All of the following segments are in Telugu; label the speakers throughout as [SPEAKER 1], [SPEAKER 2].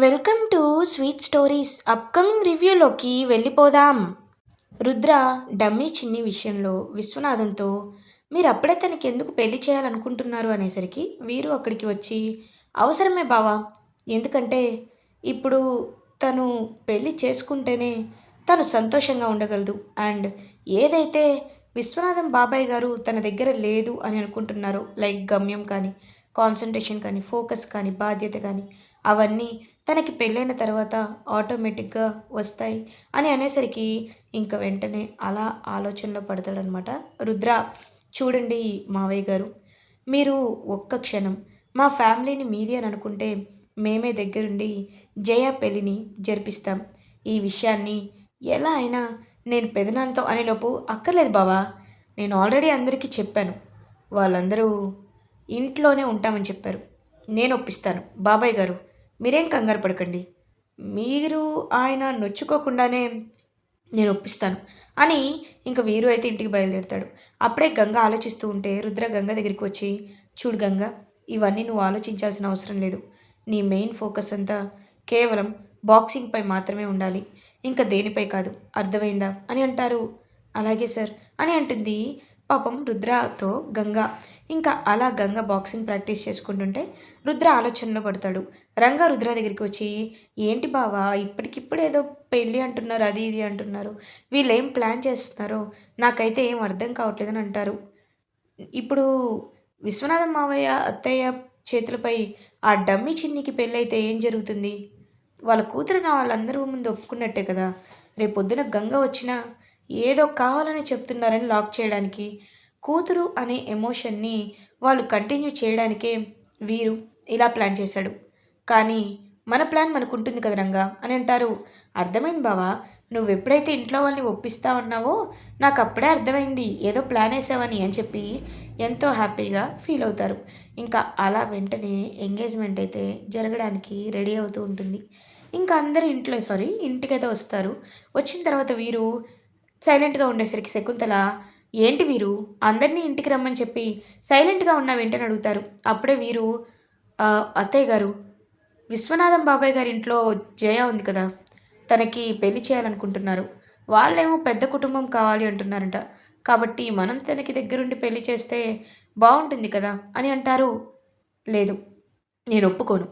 [SPEAKER 1] Welcome to sweet stories upcoming రివ్యూలోకి వెళ్ళిపోదాం. రుద్ర డమ్మీ చిన్ని విషయంలో విశ్వనాథంతో మీరు అప్పుడే తనకి ఎందుకు పెళ్లి చేయాలనుకుంటున్నారు అనేసరికి వీరు అక్కడికి వచ్చి అవసరమే బావా, ఎందుకంటే ఇప్పుడు తను పెళ్లి చేసుకుంటేనే తను సంతోషంగా ఉండగలదు. అండ్ ఏదైతే విశ్వనాథం బాబాయ్ గారు తన దగ్గర లేదు అని అనుకుంటున్నారో, లైక్ గమ్యం కానీ, కాన్సన్ట్రేషన్ కానీ, ఫోకస్ కానీ, బాధ్యత కానీ, అవన్నీ తనకి పెళ్ళైన తర్వాత ఆటోమేటిక్గా వస్తాయి అని అనేసరికి ఇంక వెంటనే అలా ఆలోచనలో పడతాడనమాట. రుద్ర, చూడండి మావయ్య గారు, మీరు ఒక్క క్షణం మా ఫ్యామిలీని మీది అని అనుకుంటే మేమే దగ్గరుండి జయ పెళ్ళిని జరిపిస్తాం. ఈ విషయాన్ని ఎలా అయినా నేను పెదనాన్నతో అనేలోపు అక్కర్లేదు బావా, నేను ఆల్రెడీ అందరికీ చెప్పాను, వాళ్ళందరూ ఇంట్లోనే ఉంటామని చెప్పారు, నేను ఒప్పిస్తాను బాబాయ్ గారు, మీరేం కంగారు పడకండి, మీరు ఆయన నొచ్చుకోకుండానే నేను ఒప్పిస్తాను అని ఇంక వీరు అయితే ఇంటికి బయలుదేరుతాడు. అప్పుడే గంగ ఆలోచిస్తూ ఉంటే రుద్ర గంగ దగ్గరికి వచ్చి, చూడు గంగ, ఇవన్నీ నువ్వు ఆలోచించాల్సిన అవసరం లేదు, నీ మెయిన్ ఫోకస్ అంతా కేవలం బాక్సింగ్పై మాత్రమే ఉండాలి, ఇంకా దేనిపై కాదు, అర్థమైందా అని అంటారు. అలాగే సార్ అని అంటుంది పాపం రుద్రతో గంగ. ఇంకా అలా గంగ బాక్సింగ్ ప్రాక్టీస్ చేసుకుంటుంటే రుద్ర ఆలోచనలో పడతాడు. రంగా రుద్ర దగ్గరికి వచ్చి, ఏంటి బావా ఇప్పటికిప్పుడు ఏదో పెళ్ళి అంటున్నారు, అది ఇది అంటున్నారు, వీళ్ళు ఏం ప్లాన్ చేస్తున్నారో నాకైతే ఏం అర్థం కావట్లేదని అంటారు. ఇప్పుడు విశ్వనాథం మావయ్య అత్తయ్య చేతులపై ఆ డమ్మి చిన్నికి పెళ్ళైతే ఏం జరుగుతుంది? వాళ్ళ కూతురు నా వాళ్ళందరూ ముందు ఒప్పుకున్నట్టే కదా. రేపొద్దున గంగ వచ్చినా ఏదో కావాలని చెప్తున్నారని లాక్ చేయడానికి, కూతురు అనే ఎమోషన్ని వాళ్ళు కంటిన్యూ చేయడానికే వీరు ఇలా ప్లాన్ చేశాడు. కానీ మన ప్లాన్ మనకుంటుంది కదా రంగా అని అంటారు. అర్థమైంది బావా, నువ్వెప్పుడైతే ఇంట్లో వాళ్ళని ఒప్పిస్తావన్నావో నాకు అప్పుడే అర్థమైంది ఏదో ప్లాన్ వేసావని అని చెప్పి ఎంతో హ్యాపీగా ఫీల్ అవుతారు. ఇంకా అలా వెంటనే ఎంగేజ్మెంట్ అయితే జరగడానికి రెడీ అవుతూ ఉంటుంది. ఇంకా అందరూ ఇంటికైతే వస్తారు. వచ్చిన తర్వాత వీరు సైలెంట్గా ఉండేసరికి శకుంతల, ఏంటి వీరు అందరినీ ఇంటికి రమ్మని చెప్పి సైలెంట్గా ఉన్నావేంటని అడుగుతారు. అప్పుడే వీరు, అత్తయ్య గారు, విశ్వనాథం బాబాయ్ గారి ఇంట్లో జయ ఉంది కదా, తనకి పెళ్లి చేయాలనుకుంటున్నారు, వాళ్ళేమో పెద్ద కుటుంబం కావాలి అంటున్నారంట, కాబట్టి మనం తనకి దగ్గరుండి పెళ్లి చేస్తే బాగుంటుంది కదా అని అంటారు. లేదు, నేను ఒప్పుకోను,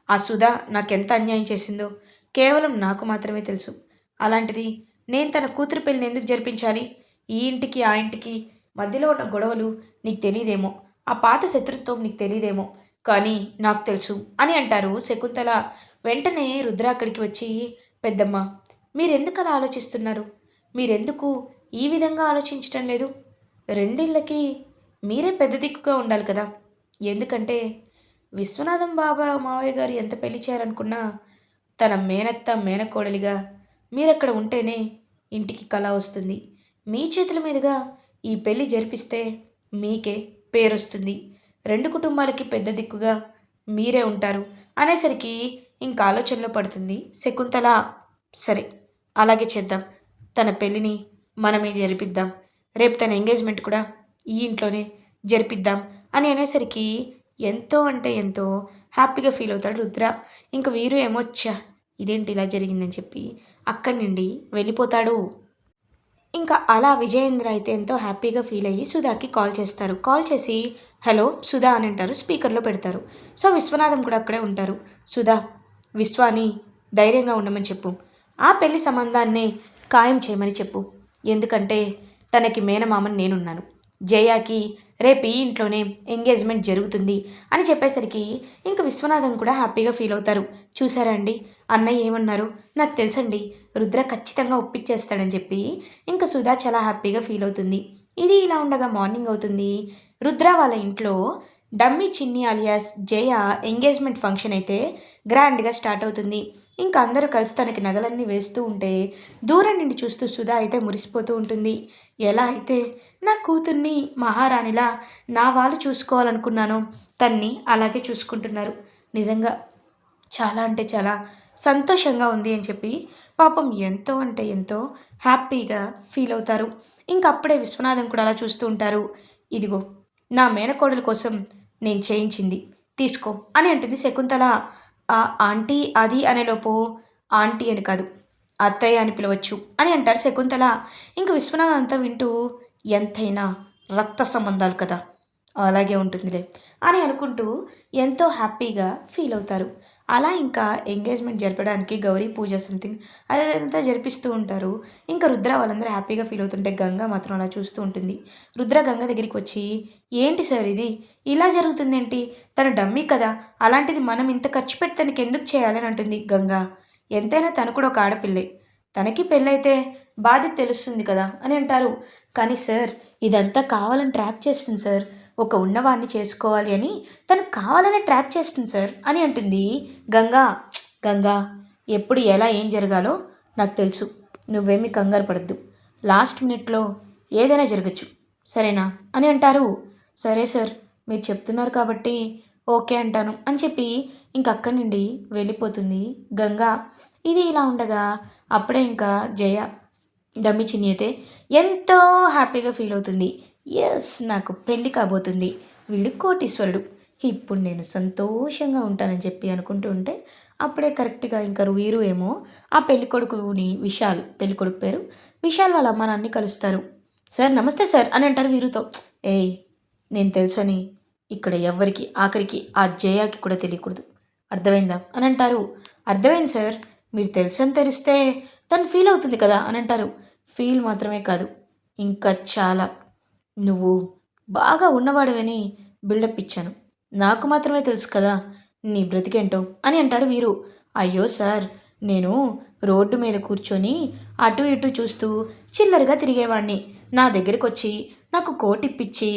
[SPEAKER 1] ఆ సుధా నాకెంత అన్యాయం చేసిందో కేవలం నాకు మాత్రమే తెలుసు, అలాంటిది నేను తన కూతురు పెళ్ళిని ఎందుకు జరిపించాలి? ఈ ఇంటికి ఆ ఇంటికి మధ్యలో ఉన్న గొడవలు నీకు తెలియదేమో, ఆ పాత శత్రుత్వం నీకు తెలియదేమో, కానీ నాకు తెలుసు అని అంటారు శకుంతల. వెంటనే రుద్ర అక్కడికి వచ్చి, పెద్దమ్మ, మీరెందుకు అలా ఆలోచిస్తున్నారు? మీరెందుకు ఈ విధంగా ఆలోచించటం లేదు? రెండిళ్ళకి మీరే పెద్ద దిక్కుగా ఉండాలి కదా. ఎందుకంటే విశ్వనాథం బాబా మావయ్య గారు ఎంత పెళ్లి చేయాలనుకున్నా తన మేనత్త మేనకోడలిగా మీరక్కడ ఉంటేనే ఇంటికి కళ వస్తుంది. మీ చేతుల మీదుగా ఈ పెళ్లి జరిపిస్తే మీకే పేరొస్తుంది, రెండు కుటుంబాలకి పెద్ద దిక్కుగా మీరే ఉంటారు అనేసరికి ఇంకా ఆలోచనలో పడుతుంది శకుంతల. సరే, అలాగే చేద్దాం, తన పెళ్ళిని మనమే జరిపిద్దాం, రేపు తన ఎంగేజ్మెంట్ కూడా ఈ ఇంట్లోనే జరిపిద్దాం అని అనేసరికి ఎంతో అంటే ఎంతో హ్యాపీగా ఫీల్ అవుతాడు రుద్ర. ఇంక వీరు ఏమొచ్చా ఇదేంటి ఇలా జరిగిందని చెప్పి అక్కడి నుండి వెళ్ళిపోతాడు. ఇంకా అలా విజయేంద్ర అయితే ఎంతో హ్యాపీగా ఫీల్ అయ్యి సుధాకి కాల్ చేస్తారు. కాల్ చేసి హలో సుధా అని అంటారు, స్పీకర్లో పెడతారు. సో విశ్వనాథం కూడా అక్కడే ఉంటారు. సుధా, విశ్వాని ధైర్యంగా ఉండమని చెప్పు, ఆ పెళ్లి సంబంధాన్నే ఖాయం చేయమని చెప్పు, ఎందుకంటే తనకి మేనమామని నేనున్నాను, జయాకి రేపు ఈ ఇంట్లోనే ఎంగేజ్మెంట్ జరుగుతుంది అని చెప్పేసరికి ఇంక విశ్వనాథం కూడా హ్యాపీగా ఫీల్ అవుతారు. చూసారా అండి, అన్నయ్య ఏమన్నారు, నాకు తెలుసండి, రుద్ర ఖచ్చితంగా ఒప్పించేస్తాడని చెప్పి ఇంకా సుధా చాలా హ్యాపీగా ఫీల్ అవుతుంది. ఇది ఇలా ఉండగా మార్నింగ్ అవుతుంది. రుద్ర వాళ్ళ ఇంట్లో డమ్మీ చిన్ని అలియాస్ జయ ఎంగేజ్మెంట్ ఫంక్షన్ అయితే గ్రాండ్గా స్టార్ట్ అవుతుంది. ఇంకా అందరూ కలిసి తనకి నగలన్నీ వేస్తూ ఉంటే దూరం నుండి చూస్తూ సుధా అయితే మురిసిపోతూ ఉంటుంది. ఎలా అయితే నా కూతుర్ని మహారాణిలా నా వాళ్ళు చూసుకోవాలనుకున్నానో తన్ని అలాగే చూసుకుంటున్నారు, నిజంగా చాలా అంటే చాలా సంతోషంగా ఉంది అని చెప్పి పాపం ఎంతో అంటే ఎంతో హ్యాపీగా ఫీల్ అవుతారు. ఇంకప్పుడే విశ్వనాథం కూడా అలా చూస్తూ ఉంటారు. ఇదిగో నా మేనకోడల కోసం నేను చేయించింది తీసుకో అని అంటుంది శకుంతల. ఆ ఆంటీ అది అనేలోపు ఆంటీ అని కాదు అత్తయ్య అని పిలవచ్చు అని అంటారు శకుంతల. ఇంక విశ్వనాథ్ అంతా వింటూ ఎంతైనా రక్త సంబంధాలు కదా, అలాగే ఉంటుందిలే అని అనుకుంటూ ఎంతో హ్యాపీగా ఫీల్ అవుతారు. అలా ఇంకా ఎంగేజ్మెంట్ జరపడానికి గౌరీ పూజ సంథింగ్ అదంతా జరిపిస్తూ ఉంటారు. ఇంకా రుద్ర వాళ్ళందరూ హ్యాపీగా ఫీల్ అవుతుంటే గంగ మాత్రం అలా చూస్తూ ఉంటుంది. రుద్ర గంగ దగ్గరికి వచ్చి, ఏంటి సార్ ఇది ఇలా జరుగుతుందేంటి, తను డమ్మీ కదా, అలాంటిది మనం ఇంత ఖర్చు పెట్టి తనకి ఎందుకు చేయాలని అంటుంది గంగ. ఎంతైనా తను కూడా ఒక ఆడపిల్లే, తనకి పెళ్ళైతే బాధ్యత తెలుస్తుంది కదా అని అంటారు. కానీ సార్ ఇదంతా కావాలని ట్రాప్ చేస్తుంది సార్, ఒక ఉన్నవాడిని చేసుకోవాలి అని తను కావాలనే ట్రాప్ చేస్తుంది సార్ అని అంటుంది గంగా. గంగా, ఎప్పుడు ఎలా ఏం జరగాలో నాకు తెలుసు, నువ్వేమీ కంగారు పడద్దు, లాస్ట్ మినిట్లో ఏదైనా జరగచ్చు సరేనా అని అంటారు. సరే సార్ మీరు చెప్తున్నారు కాబట్టి ఓకే అంటాను అని చెప్పి ఇంక అక్కడి నుండి వెళ్ళిపోతుంది గంగా. ఇది ఇలా ఉండగా అప్పుడే ఇంకా జయ డమ్మి చిన్ని అయితే ఎంతో హ్యాపీగా ఫీల్ అవుతుంది. ఎస్, నాకు పెళ్ళి కాబోతుంది, వీడు కోటీశ్వరుడు, ఇప్పుడు నేను సంతోషంగా ఉంటానని చెప్పి అనుకుంటూ ఉంటే అప్పుడే కరెక్ట్గా ఇంకా వీరు ఏమో ఆ పెళ్ళికొడుకుని విశాల్, పెళ్ళికొడుకు పేరు విశాల్, వాళ్ళ అమ్మ నాన్ని కలుస్తారు. సార్ నమస్తే సార్ అని అంటారు వీరుతో. ఏయ్, నేను తెలుసని ఇక్కడ ఎవ్వరికి ఆఖరికి ఆ జయాకి కూడా తెలియకూడదు, అర్థమైందా అని అంటారు. అర్థమైంది సార్, మీరు తెలుసని తెలిస్తే తను ఫీల్ అవుతుంది కదా అని అంటారు. ఫీల్ మాత్రమే కాదు, ఇంకా చాలా, నువ్వు బాగా ఉన్నవాడివని బిల్డప్ ఇచ్చాను, నాకు మాత్రమే తెలుసు కదా నీ బ్రతికేంటో అని అంటాడు వీరు. అయ్యో సార్, నేను రోడ్డు మీద కూర్చొని అటు ఇటు చూస్తూ చిల్లరగా తిరిగేవాడిని, నా దగ్గరికి వచ్చి నాకు కోటిప్పించి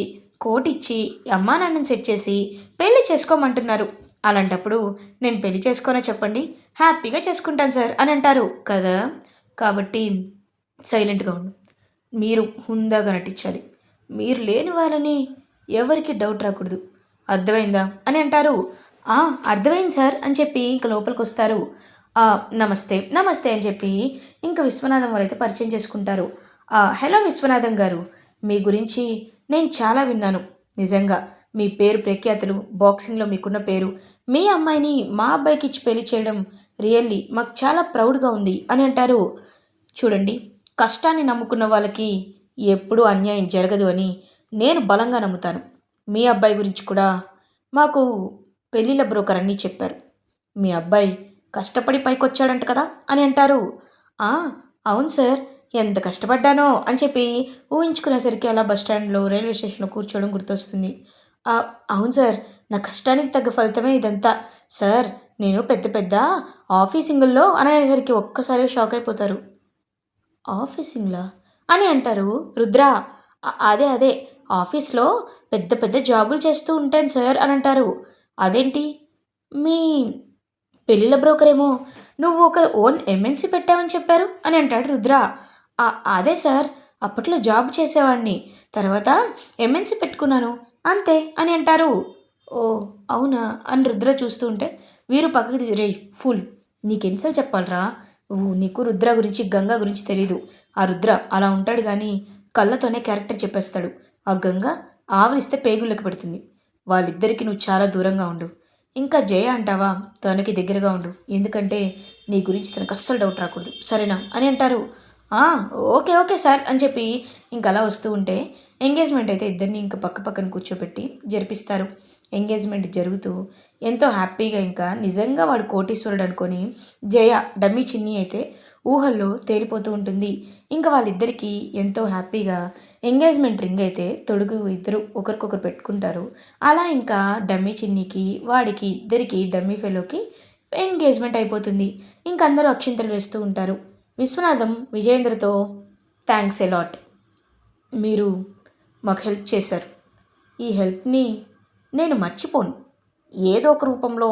[SPEAKER 1] కోటిచ్చి అమ్మా నాన్నని సెట్ చేసి పెళ్లి చేసుకోమంటున్నారు, అలాంటప్పుడు నేను పెళ్లి చేసుకోనా చెప్పండి, హ్యాపీగా చేసుకుంటాను సార్ అని అంటారు కదా. కాబట్టి సైలెంట్గా ఉండు, మీరు హుందాగా నటించాలి, మీరు లేని వాళ్ళని ఎవరికి డౌట్ రాకూడదు, అర్థమైందా అని అంటారు. అర్థమైంది సార్ అని చెప్పి ఇంక లోపలికి వస్తారు. నమస్తే నమస్తే అని చెప్పి ఇంక విశ్వనాథం వాళ్ళైతే పరిచయం చేసుకుంటారు. హలో విశ్వనాథం గారు, మీ గురించి నేను చాలా విన్నాను, నిజంగా మీ పేరు ప్రఖ్యాతులు, బాక్సింగ్లో మీకున్న పేరు, మీ అమ్మాయిని మా అబ్బాయికి ఇచ్చి పెళ్లి చేయడం రియల్లీ మాకు చాలా ప్రౌడ్గా ఉంది అని అంటారు. చూడండి, కష్టాన్ని నమ్ముకున్న వాళ్ళకి ఎప్పుడూ అన్యాయం జరగదు అని నేను బలంగా నమ్ముతాను. మీ అబ్బాయి గురించి కూడా మాకు పెళ్ళిళ్ళ బ్రోకర్ అన్నీ చెప్పారు, మీ అబ్బాయి కష్టపడి పైకొచ్చాడంట కదా అని అంటారు. "ఆ, అవును సార్, ఎంత కష్టపడ్డానో అని చెప్పి ఊహించుకునేసరికి అలా బస్టాండ్లో రైల్వే స్టేషన్లో కూర్చోవడం గుర్తొస్తుంది. "ఆ, అవును సార్, నా కష్టానికి తగ్గ ఫలితమే ఇదంతా సార్, నేను పెద్ద పెద్ద ఆఫీసింగుల్లో అనేసరికి ఒక్కసారిగా షాక్ అయిపోతారు. ఆఫీసింగ్లా అని అంటారు రుద్ర. అదే అదే, ఆఫీస్లో పెద్ద పెద్ద జాబులు చేస్తూ ఉంటాను సార్ అని అంటారు. అదేంటి, మీ పెళ్ళిళ్ళ బ్రోకర్ ఏమో నువ్వు ఒక ఓన్ ఎంఎన్సీ పెట్టావని చెప్పారు అని అంటాడు రుద్ర. అదే సార్, అప్పట్లో జాబ్ చేసేవాడిని, తర్వాత ఎంఎన్సీ పెట్టుకున్నాను అంతే అని అంటారు. ఓ అవునా అని రుద్ర చూస్తూ ఉంటే వీరు పక్కకి రే ఫుల్, నీకెన్నిసార్లు చెప్పాలరా, నీకు రుద్ర గురించి గంగా గురించి తెలీదు, ఆ రుద్ర అలా ఉంటాడు కానీ కళ్ళతోనే క్యారెక్టర్ చెప్పేస్తాడు, ఆ గంగ ఆవలిస్తే పేగుళ్ళకి పెడుతుంది, వాళ్ళిద్దరికి నువ్వు చాలా దూరంగా ఉండు, ఇంకా జయ అంటావా తనకి దగ్గరగా ఉండు, ఎందుకంటే నీ గురించి తనకు అస్సలు డౌట్ రాకూడదు సరేనా అని అంటారు. "ఆ, ఓకే ఓకే సార్ అని చెప్పి ఇంక అలా వస్తూ ఉంటే ఎంగేజ్మెంట్ అయితే ఇద్దరిని ఇంకా పక్క పక్కన కూర్చోబెట్టి జరిపిస్తారు. ఎంగేజ్మెంట్ జరుగుతూ ఎంతో హ్యాపీగా ఇంకా నిజంగా వాడు కోటీశ్వరుడు అనుకొని జయ డమ్మీ చిన్ని అయితే ఊహల్లో తేలిపోతూ ఉంటుంది. ఇంకా వాళ్ళిద్దరికీ ఎంతో హ్యాపీగా ఎంగేజ్మెంట్ రింగ్ అయితే తొడుగు ఇద్దరు ఒకరికొకరు పెట్టుకుంటారు. అలా ఇంకా డమ్మీ చిన్నికి వాడికి ఇద్దరికి డమ్మీ ఫెలోకి ఎంగేజ్మెంట్ అయిపోతుంది. ఇంక అందరూ అక్షింతలు వేస్తూ ఉంటారు. విశ్వనాథం విజయేంద్రతో, థ్యాంక్స్ ఎలాట్, మీరు మాకు హెల్ప్ చేశారు, ఈ హెల్ప్ని నేను మర్చిపోను, ఏదో ఒక రూపంలో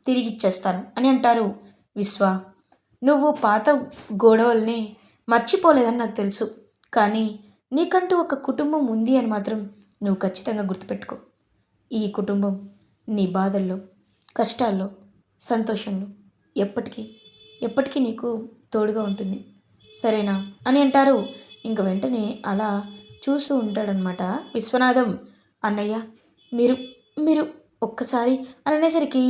[SPEAKER 1] తిరిగి ఇచ్చేస్తాను అని అంటారు. విశ్వ, నువ్వు పాత గొడవల్ని మర్చిపోలేదని నాకు తెలుసు, కానీ నీకంటూ ఒక కుటుంబం ఉంది అని మాత్రం నువ్వు ఖచ్చితంగా గుర్తుపెట్టుకో, ఈ కుటుంబం నీ బాధల్లో, కష్టాల్లో, సంతోషంలో ఎప్పటికీ ఎప్పటికీ నీకు తోడుగా ఉంటుంది సరేనా అని అంటారు. ఇంక వెంటనే అలా చూస్తూ ఉంటాడనమాట విశ్వనాథం. అన్నయ్య, మీరు మీరు ఒక్కసారి అని అనేసరికి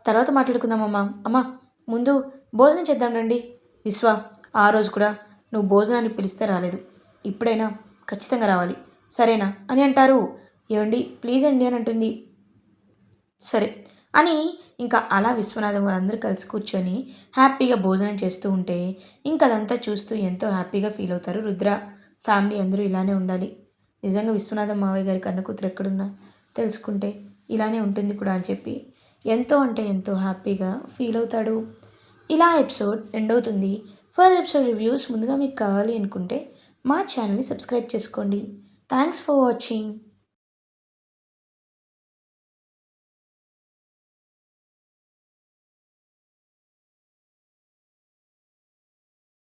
[SPEAKER 1] తర్వాత మాట్లాడుకుందామమ్మా. అమ్మా ముందు భోజనం చేద్దాం రండి. విశ్వ, ఆ రోజు కూడా నువ్వు భోజనాన్ని పిలిస్తే రాలేదు. ఇప్పుడైనా ఖచ్చితంగా రావాలి, సరేనా అని అంటారు. ఏమండి ప్లీజ్ అండి అని అంటుంది. సరే అని ఇంకా అలా విశ్వనాథం వాళ్ళందరూ కలిసి కూర్చొని హ్యాపీగా భోజనం చేస్తూ ఉంటే ఇంకా అదంతా చూస్తూ ఎంతో హ్యాపీగా ఫీల్ అవుతారు రుద్ర ఫ్యామిలీ. అందరూ ఇలానే ఉండాలి. నిజంగా విశ్వనాథం మావయ్య గారి కన్న కూతురు ఎక్కడున్నా తెలుసుకుంటే ఇలానే ఉంటుంది కూడా అని చెప్పి ఎంతో అంటే ఎంతో హ్యాపీగా ఫీల్ అవుతాడు. ఇలా ఎపిసోడ్ ఎండ్ అవుతుంది. ఫర్దర్ ఎపిసోడ్ రివ్యూస్ ముందుగా మీకు కావాలి అనుకుంటే మా ఛానల్ని సబ్స్క్రైబ్ చేసుకోండి. Thanks for watching.